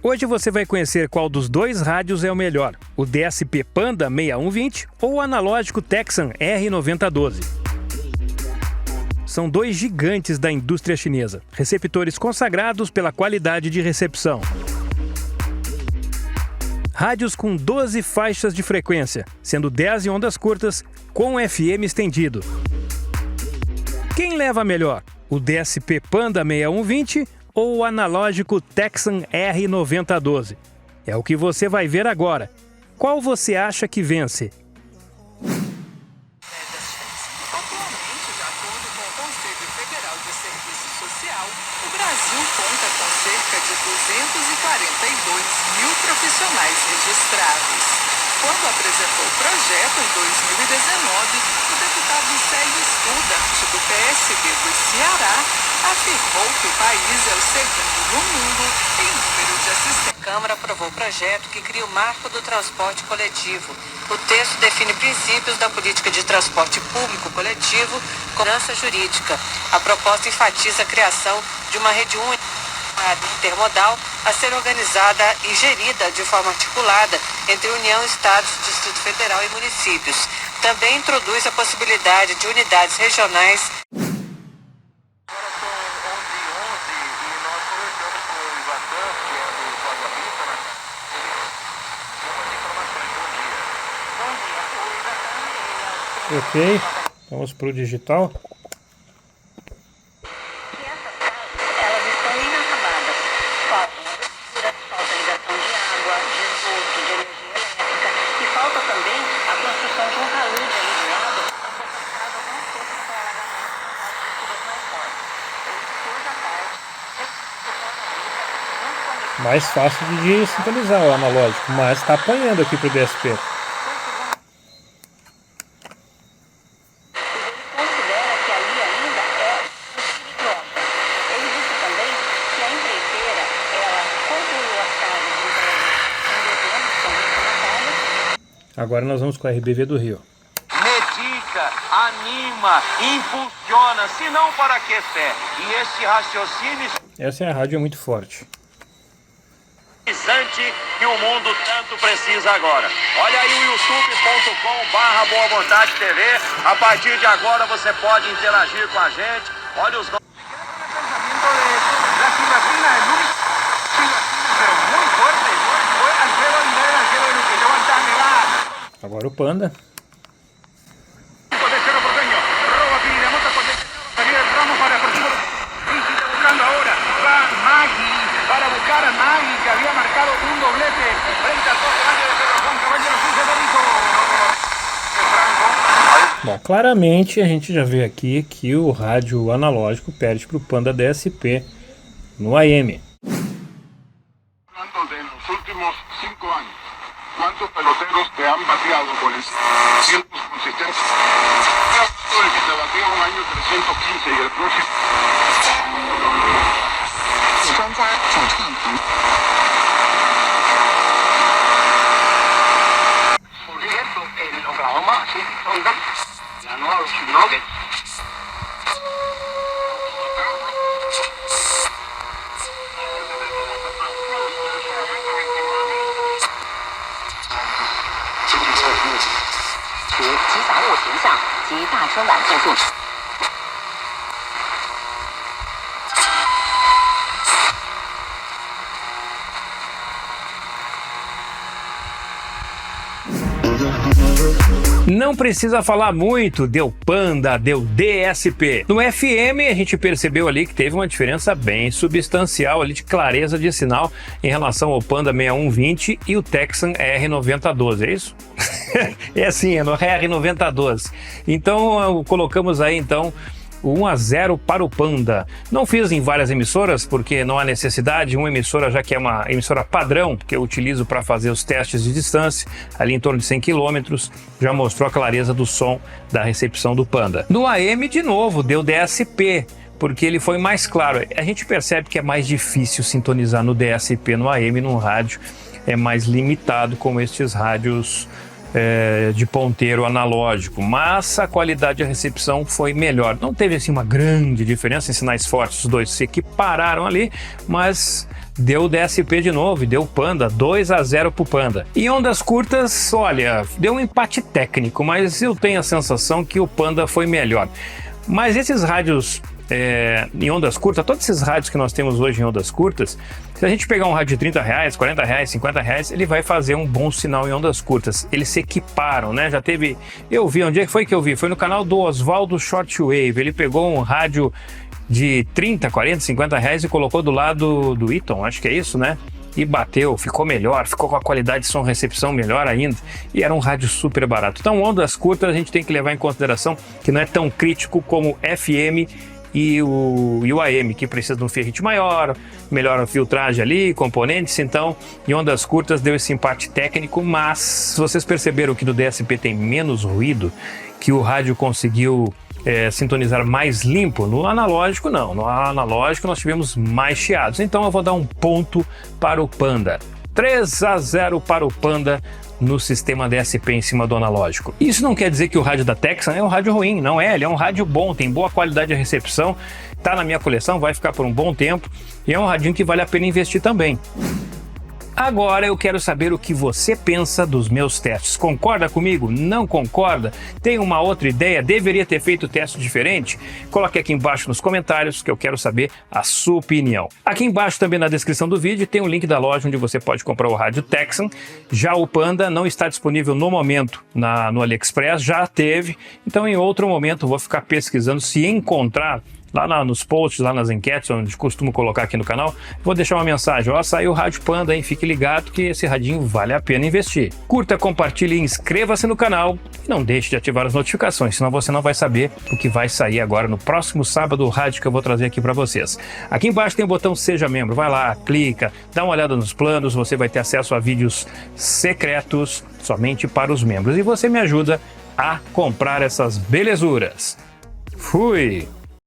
Hoje você vai conhecer qual dos dois rádios é o melhor, o DSP Panda 6120 ou o analógico Tecsan R9012. São dois gigantes da indústria chinesa, receptores consagrados pela qualidade de recepção. Rádios com 12 faixas de frequência, sendo 10 em ondas curtas, com FM estendido. Quem leva melhor, o DSP Panda 6120 ou o analógico Tecsan R9012? É o que você vai ver agora. Qual você acha que vence? Atualmente, de acordo com o Conselho Federal de Serviço Social, o Brasil conta com cerca de 242 mil profissionais registrados. Quando apresentou o projeto em 2019, o deputado Célio Studart, do PSB do Ceará, afirmou que o país é o segundo no mundo em número de assistentes. A Câmara aprovou o projeto que cria o marco do transporte coletivo. O texto define princípios da política de transporte público coletivo com segurança jurídica. A proposta enfatiza a criação de uma rede única intermodal a ser organizada e gerida de forma articulada entre União, Estados, Distrito Federal e municípios. Também introduz a possibilidade de unidades regionais. Ok, vamos para o digital. Elas estão inacabadas. Falta estrutura, falta ligação de água, de esgoto, de energia elétrica e falta também a construção de um talude ali do lado para que essa casa não sofra com alagamento por causa de chuvas mais fortes. Isso toda a parte. Mais fácil de sintonizar o analógico, mas está apanhando aqui para o DSP. Agora nós vamos com a RBV do Rio. Medica, anima, impulsiona, se não para que fé? E esse raciocínio Essa é a rádio muito forte. que o mundo tanto precisa agora. Olha aí o youtube.com/Boa Vontade TV. A partir de agora você pode interagir com a gente. Olha os Agora o Panda. Para buscar a Magui, que había marcado un doblete frente al poste grande de Pedro Juan Caballero Franco. Bom, claramente a gente já vê aqui que o rádio analógico perde para o Panda DSP no AM. Hablando de los últimos 5 años, ¿cuántos peloteros te han bateado con el tiempos consistentes? El que te batea un año 315 y el próximo. Por cierto, el Oklahoma City Thunder ganó a los Nuggets. Não precisa falar muito, deu Panda, deu DSP. No FM a gente percebeu ali que teve uma diferença bem substancial ali de clareza de sinal em relação ao Panda 6120 e o Tecsan R9012, é isso? É assim, é no R9012. Então colocamos aí então 1-0 para o Panda. Não fiz em várias emissoras, porque não há necessidade. Uma emissora, já que é uma emissora padrão, que eu utilizo para fazer os testes de distância, ali em torno de 100 km, já mostrou a clareza do som da recepção do Panda. No AM, de novo, deu DSP, porque ele foi mais claro. A gente percebe que é mais difícil sintonizar no DSP no AM, num rádio é mais limitado, como estes rádios de ponteiro analógico, mas a qualidade de recepção foi melhor. Não teve assim uma grande diferença em sinais fortes, os dois se equipararam ali, mas deu DSP de novo, deu Panda, 2-0 pro Panda. E ondas curtas, olha, deu um empate técnico, mas eu tenho a sensação que o Panda foi melhor. Mas esses rádios em ondas curtas, todos esses rádios que nós temos hoje em ondas curtas, se a gente pegar um rádio de R$30, R$40, R$50, ele vai fazer um bom sinal em ondas curtas. Eles se equiparam, né? Já teve... Eu vi, onde é que foi que eu vi? Foi no canal do Oswaldo Shortwave. Ele pegou um rádio de 30, 40, 50 reais e colocou do lado do Eaton, acho que é isso, né? E bateu, ficou melhor, ficou com a qualidade de som recepção melhor ainda, e era um rádio super barato. Então, ondas curtas a gente tem que levar em consideração que não é tão crítico como FM e o AM, que precisa de um ferrite maior, melhor filtragem ali, componentes. Então, em ondas curtas deu esse empate técnico, mas vocês perceberam que no DSP tem menos ruído, que o rádio conseguiu sintonizar mais limpo. No analógico não, no analógico nós tivemos mais chiados. Então eu vou dar um ponto para o Panda, 3-0 para o Panda no sistema DSP em cima do analógico. Isso não quer dizer que o rádio da Texan é um rádio ruim, não é, ele é um rádio bom, tem boa qualidade de recepção, tá na minha coleção, vai ficar por um bom tempo e é um radinho que vale a pena investir também. Agora eu quero saber o que você pensa dos meus testes. Concorda comigo? Não concorda? Tem uma outra ideia? Deveria ter feito teste diferente? Coloque aqui embaixo nos comentários que eu quero saber a sua opinião. Aqui embaixo também na descrição do vídeo tem um link da loja onde você pode comprar o rádio Texan. Já o Panda não está disponível no momento no AliExpress, já teve. Então em outro momento eu vou ficar pesquisando, se encontrar lá nos posts, lá nas enquetes, onde costumo colocar aqui no canal, vou deixar uma mensagem: ó, saiu o rádio Panda, hein? Fique ligado que esse radinho vale a pena investir. Curta, compartilhe e inscreva-se no canal. E não deixe de ativar as notificações, senão você não vai saber o que vai sair agora no próximo sábado, o rádio que eu vou trazer aqui para vocês. Aqui embaixo tem o botão Seja Membro, vai lá, clica, dá uma olhada nos planos, você vai ter acesso a vídeos secretos somente para os membros. E você me ajuda a comprar essas belezuras. Fui!